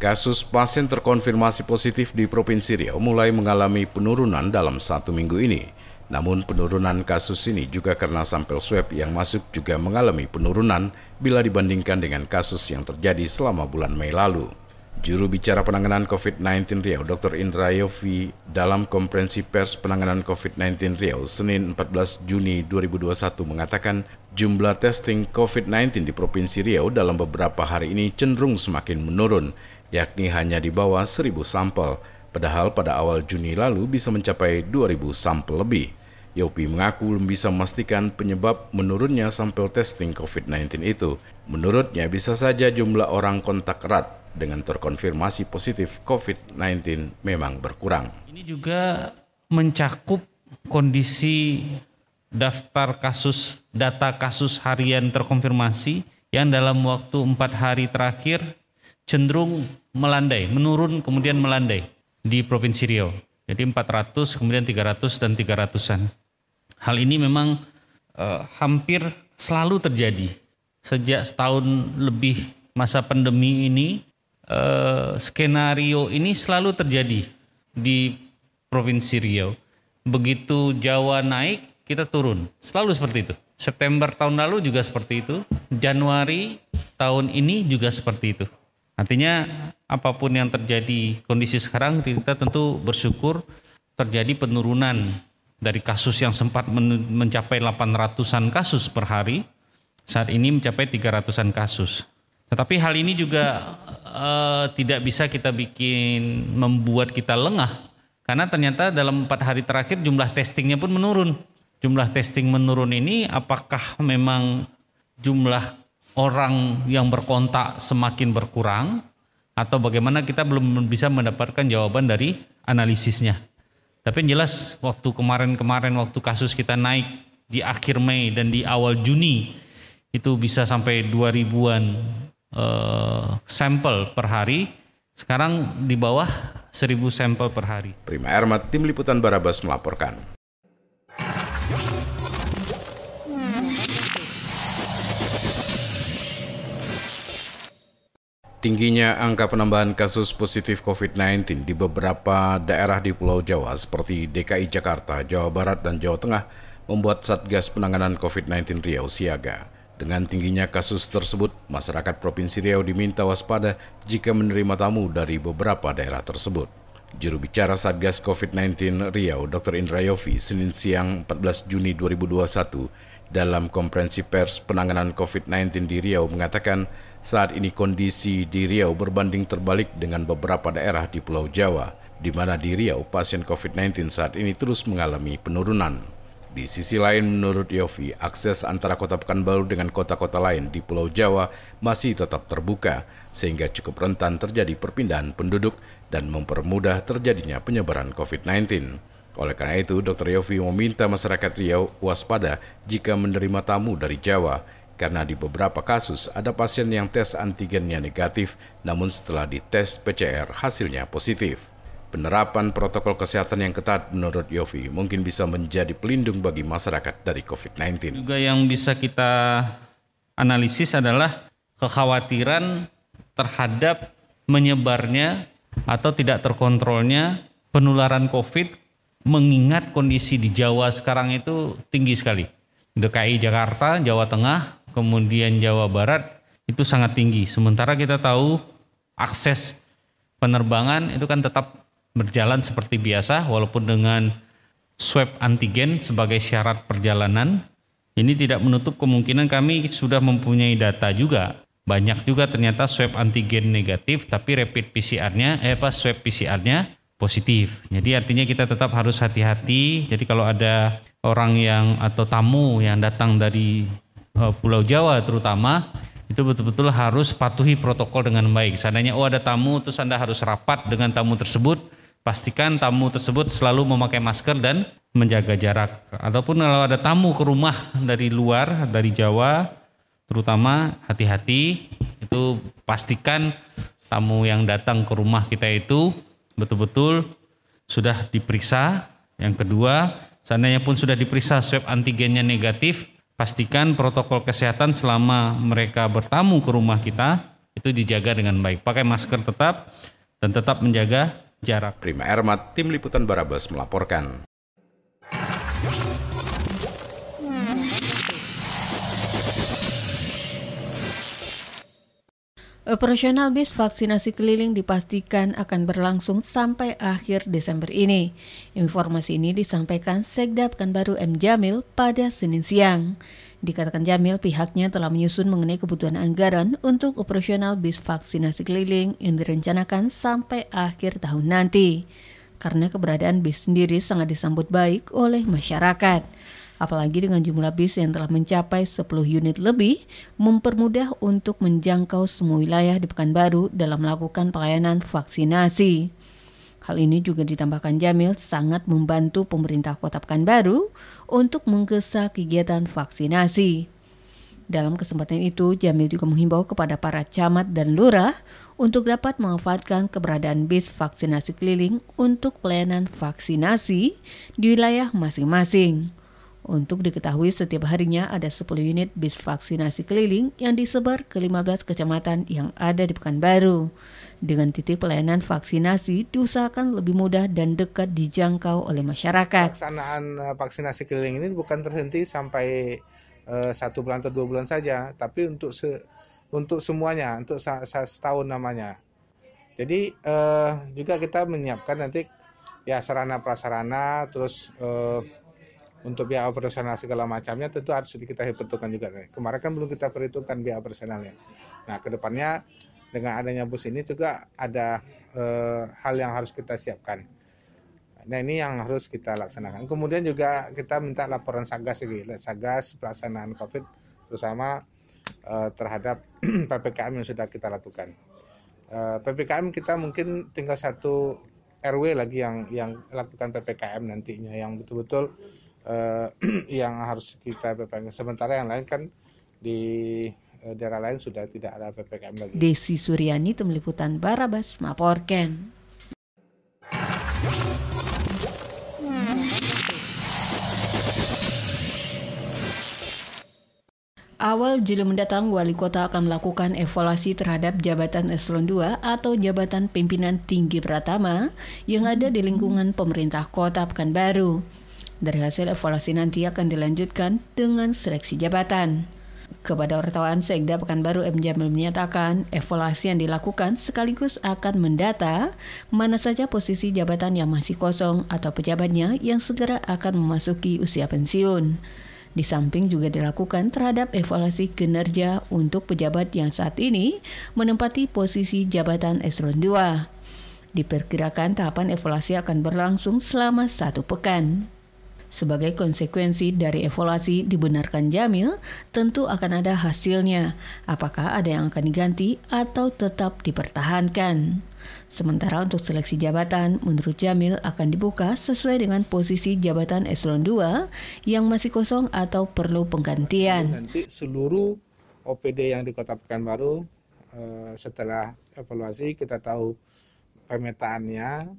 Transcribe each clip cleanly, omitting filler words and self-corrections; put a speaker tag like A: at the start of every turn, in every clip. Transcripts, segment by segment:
A: Kasus pasien terkonfirmasi positif di Provinsi Riau mulai mengalami penurunan dalam 1 minggu ini. Namun penurunan kasus ini juga karena sampel swab yang masuk juga mengalami penurunan bila dibandingkan dengan kasus yang terjadi selama bulan Mei lalu. Juru bicara penanganan COVID-19 Riau, Dr. Indra Yofi, dalam konferensi pers penanganan COVID-19 Riau, Senin 14 Juni 2021 mengatakan jumlah testing COVID-19 di Provinsi Riau dalam beberapa hari ini cenderung semakin menurun, yakni hanya di bawah 1.000 sampel, padahal pada awal Juni lalu bisa mencapai 2.000 sampel lebih. Yopi mengaku belum bisa memastikan penyebab menurunnya sampel testing COVID-19 itu. Menurutnya bisa saja jumlah orang kontak erat dengan terkonfirmasi positif COVID-19 memang berkurang.
B: Ini juga mencakup kondisi daftar kasus, data kasus harian terkonfirmasi yang dalam waktu 4 hari terakhir cenderung melandai, menurun kemudian melandai di Provinsi Riau. Jadi 400, kemudian 300 dan 300-an. Hal ini memang hampir selalu terjadi. Sejak setahun lebih masa pandemi ini, skenario ini selalu terjadi di Provinsi Riau. Begitu Jawa naik, kita turun. Selalu seperti itu. September tahun lalu juga seperti itu. Januari tahun ini juga seperti itu. Artinya apapun yang terjadi kondisi sekarang, kita tentu bersyukur terjadi penurunan dari kasus yang sempat mencapai 800-an kasus per hari, saat ini mencapai 300-an kasus. Tetapi hal ini juga tidak bisa kita membuat kita lengah, karena ternyata dalam 4 hari terakhir jumlah testingnya pun menurun. Jumlah testing menurun ini apakah memang jumlah orang yang berkontak semakin berkurang, atau bagaimana, kita belum bisa mendapatkan jawaban dari analisisnya. Tapi yang jelas waktu kemarin waktu kasus kita naik di akhir Mei dan di awal Juni itu bisa sampai 2.000-an sampel per hari, sekarang di bawah 1.000 sampel per hari.
A: Prima Ermat, Tim Liputan Barabas melaporkan. Tingginya angka penambahan kasus positif COVID-19 di beberapa daerah di Pulau Jawa seperti DKI Jakarta, Jawa Barat, dan Jawa Tengah membuat Satgas Penanganan COVID-19 Riau siaga. Dengan tingginya kasus tersebut, masyarakat Provinsi Riau diminta waspada jika menerima tamu dari beberapa daerah tersebut. Juru bicara Satgas COVID-19 Riau, Dr. Indra Yofi, Senin siang 14 Juni 2021, dalam konferensi pers penanganan COVID-19 di Riau mengatakan saat ini kondisi di Riau berbanding terbalik dengan beberapa daerah di Pulau Jawa, di mana di Riau pasien COVID-19 saat ini terus mengalami penurunan. Di sisi lain, menurut Yofi, akses antara Kota Pekanbaru dengan kota-kota lain di Pulau Jawa masih tetap terbuka, sehingga cukup rentan terjadi perpindahan penduduk dan mempermudah terjadinya penyebaran COVID-19. Oleh karena itu, Dr. Yofi meminta masyarakat Riau waspada jika menerima tamu dari Jawa, karena di beberapa kasus ada pasien yang tes antigennya negatif, namun setelah dites PCR hasilnya positif. Penerapan protokol kesehatan yang ketat menurut Yofi mungkin bisa menjadi pelindung bagi masyarakat dari COVID-19.
B: Juga yang bisa kita analisis adalah kekhawatiran terhadap menyebarnya atau tidak terkontrolnya penularan COVID, mengingat kondisi di Jawa sekarang itu tinggi sekali. DKI Jakarta, Jawa Tengah, kemudian Jawa Barat itu sangat tinggi. Sementara kita tahu akses penerbangan itu kan tetap berjalan seperti biasa walaupun dengan swab antigen sebagai syarat perjalanan. Ini tidak menutup kemungkinan kami sudah mempunyai data juga. Banyak juga ternyata swab antigen negatif tapi rapid PCR-nya swab PCR-nya positif. Jadi artinya kita tetap harus hati-hati. Jadi kalau ada orang yang atau tamu yang datang dari Pulau Jawa terutama, itu betul-betul harus patuhi protokol dengan baik. Seandainya ada tamu terus Anda harus rapat dengan tamu tersebut, pastikan tamu tersebut selalu memakai masker dan menjaga jarak. Ataupun kalau ada tamu ke rumah dari luar, dari Jawa terutama, hati-hati, itu pastikan tamu yang datang ke rumah kita itu betul-betul sudah diperiksa. Yang kedua, seandainya pun sudah diperiksa swab antigennya negatif, pastikan protokol kesehatan selama mereka bertamu ke rumah kita itu dijaga dengan baik. Pakai masker tetap dan tetap menjaga jarak.
A: Prima Ermat, Tim Liputan Barabas melaporkan.
C: Operasional bis vaksinasi keliling dipastikan akan berlangsung sampai akhir Desember ini. Informasi ini disampaikan Sekda Pekanbaru M. Jamil pada Senin siang. Dikatakan Jamil, pihaknya telah menyusun mengenai kebutuhan anggaran untuk operasional bis vaksinasi keliling yang direncanakan sampai akhir tahun nanti. Karena keberadaan bis sendiri sangat disambut baik oleh masyarakat. Apalagi dengan jumlah bis yang telah mencapai 10 unit lebih, mempermudah untuk menjangkau semua wilayah di Pekanbaru dalam melakukan pelayanan vaksinasi. Hal ini juga ditambahkan Jamil sangat membantu pemerintah Kota Pekanbaru untuk menggesa kegiatan vaksinasi. Dalam kesempatan itu, Jamil juga menghimbau kepada para camat dan lurah untuk dapat memanfaatkan keberadaan bis vaksinasi keliling untuk pelayanan vaksinasi di wilayah masing-masing. Untuk diketahui, setiap harinya ada 10 unit bis vaksinasi keliling yang disebar ke 15 kecamatan yang ada di Pekanbaru. Dengan titik pelayanan vaksinasi diusahakan lebih mudah dan dekat dijangkau oleh masyarakat.
D: Pelaksanaan vaksinasi keliling ini bukan terhenti sampai 1 bulan atau 2 bulan saja, tapi untuk semuanya, untuk setahun namanya. Jadi juga kita menyiapkan nanti ya sarana prasarana, terus untuk biaya operasional segala macamnya tentu harus kita perhitungkan juga. Kemarin kan belum kita perhitungkan biaya operasionalnya. Nah, kedepannya dengan adanya bus ini juga ada hal yang harus kita siapkan. Nah, ini yang harus kita laksanakan. Kemudian juga kita minta laporan Satgas pelaksanaan COVID, terutama terhadap PPKM yang sudah kita lakukan. PPKM kita mungkin tinggal 1 RW lagi yang lakukan PPKM nantinya, yang betul-betul yang harus kita PPKM. Sementara yang lain kan di daerah lain sudah tidak ada PPKM lagi.
C: Desi Suryani, Tim Liputan Barabas melaporkan. Awal Juli mendatang, Wali Kota akan melakukan evaluasi terhadap jabatan Eselon 2 atau jabatan pimpinan tinggi pertama yang ada di lingkungan pemerintah Kota Pekanbaru. Dari hasil evaluasi nanti akan dilanjutkan dengan seleksi jabatan. Kepada wartawan, Sekda Pekanbaru M. Jamil menyatakan evaluasi yang dilakukan sekaligus akan mendata mana saja posisi jabatan yang masih kosong atau pejabatnya yang segera akan memasuki usia pensiun. Di samping juga dilakukan terhadap evaluasi kinerja untuk pejabat yang saat ini menempati posisi jabatan Eselon 2. Diperkirakan tahapan evaluasi akan berlangsung selama 1 pekan. Sebagai konsekuensi dari evaluasi, dibenarkan Jamil, tentu akan ada hasilnya, apakah ada yang akan diganti atau tetap dipertahankan. Sementara untuk seleksi jabatan, menurut Jamil akan dibuka sesuai dengan posisi jabatan Eselon 2 yang masih kosong atau perlu penggantian.
D: Nanti seluruh OPD yang di Kota Pekanbaru setelah evaluasi kita tahu pemetaannya,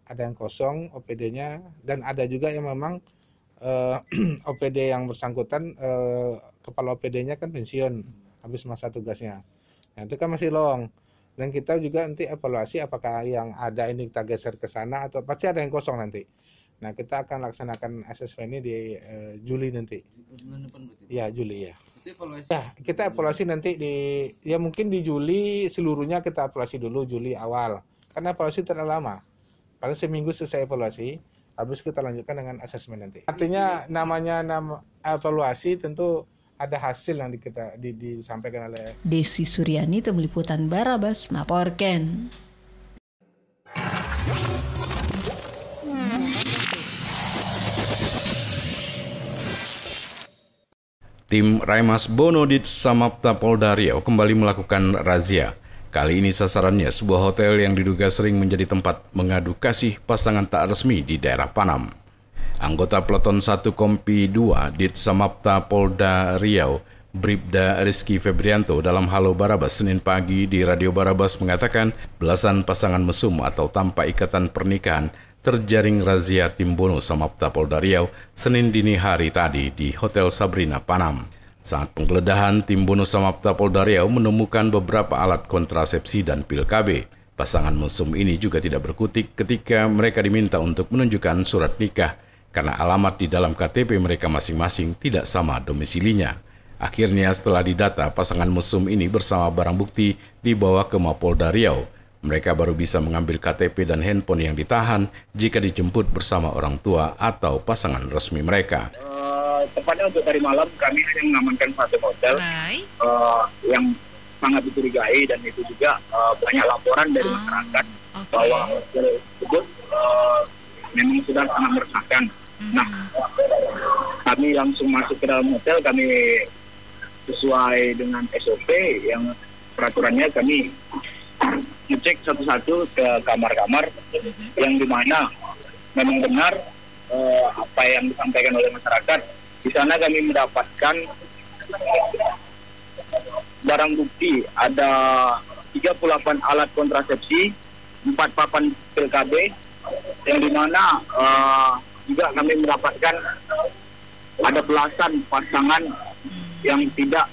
D: ada yang kosong OPD-nya, dan ada juga yang memang OPD yang bersangkutan kepala OPD-nya kan pensiun habis masa tugasnya. Nah, itu kan masih long. Dan kita juga nanti evaluasi apakah yang ada ini kita geser ke sana atau pasti ada yang kosong nanti. Nah, kita akan laksanakan asesmen ini di Juli nanti. Ya, Juli ya. Ya, kita evaluasi nanti mungkin di Juli seluruhnya kita evaluasi dulu Juli awal. Karena evaluasi terlalu lama. Paling seminggu selesai evaluasi, habis kita lanjutkan dengan asesmen nanti. Artinya nama evaluasi tentu ada hasil yang disampaikan oleh
C: Desi Suryani, Tim Liputan Barabas melaporkan.
A: Tim Raimas Bonodit Samapta Polda Riau kembali melakukan razia. Kali ini sasarannya sebuah hotel yang diduga sering menjadi tempat mengadu kasih pasangan tak resmi di daerah Panam. Anggota Peleton 1 Kompi 2 Dit Samapta Polda Riau, Bribda Rizky Febrianto dalam Halo Barabas Senin pagi di Radio Barabas mengatakan belasan pasangan mesum atau tanpa ikatan pernikahan terjaring razia tim Bono Samapta Polda Riau Senin dini hari tadi di Hotel Sabrina Panam. Saat penggeledahan, tim Bonus Samapta Polda Riau menemukan beberapa alat kontrasepsi dan pil KB. Pasangan mesum ini juga tidak berkutik ketika mereka diminta untuk menunjukkan surat nikah karena alamat di dalam KTP mereka masing-masing tidak sama domisilinya. Akhirnya setelah didata, pasangan mesum ini bersama barang bukti dibawa ke Mapolda Riau. Mereka baru bisa mengambil KTP dan handphone yang ditahan jika dijemput bersama orang tua atau pasangan resmi mereka.
E: Tepatnya untuk tadi malam kami hanya mengamankan satu hotel yang sangat dicurigai, dan itu juga banyak laporan dari masyarakat bahwa hotel tersebut memang sudah sangat meresahkan. Nah, kami langsung masuk ke dalam hotel, kami sesuai dengan SOP yang peraturannya kami ngecek satu-satu ke kamar-kamar yang dimana memang benar apa yang disampaikan oleh masyarakat. Di sana kami mendapatkan barang bukti, ada 38 alat kontrasepsi, 4 papan pil KB, yang dimana juga kami mendapatkan ada belasan pasangan yang tidak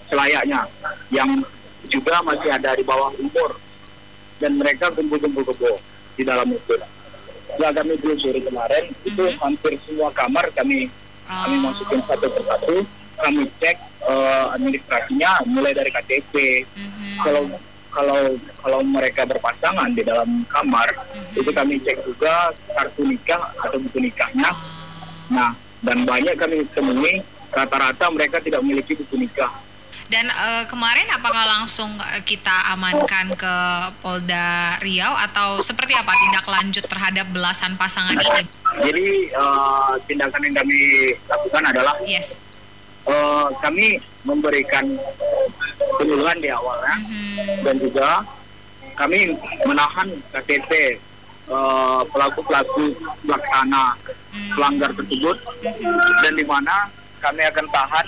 E: selayaknya, yang juga masih ada di bawah umur, dan mereka kumpul-kumpul di dalam itu. Setelah kami telusuri kemarin, itu hampir semua kamar kami masukin satu persatu, kami cek administrasinya mulai dari KTP. Kalau mereka berpasangan di dalam kamar, itu kami cek juga kartu nikah atau buku nikahnya. Nah, dan banyak kami temui rata-rata mereka tidak memiliki buku nikah.
F: Dan kemarin apakah langsung kita amankan ke Polda Riau atau seperti apa tindak lanjut terhadap belasan pasangan ini?
E: Jadi tindakan yang kami lakukan adalah kami memberikan penyuluhan di awalnya, dan juga kami menahan KTP pelaku-pelaku pelaksana pelanggar tersebut, dan di mana kami akan tahan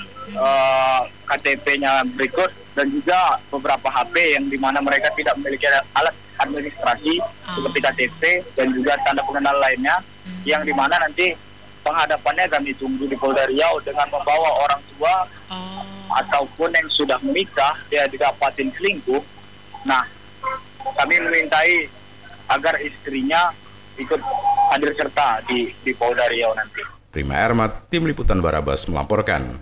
E: KTP-nya berikut, dan juga beberapa HP yang dimana mereka tidak memiliki alat administrasi seperti KTP dan juga tanda pengenal lainnya, yang dimana nanti penghadapannya kami tunggu di Polda Riau dengan membawa orang tua ataupun yang sudah menikah dia didapatin selingkuh. Nah, kami memintai agar istrinya ikut hadir serta di Polda Riau nanti.
A: Prima Ermat, Tim Liputan Barabas melaporkan.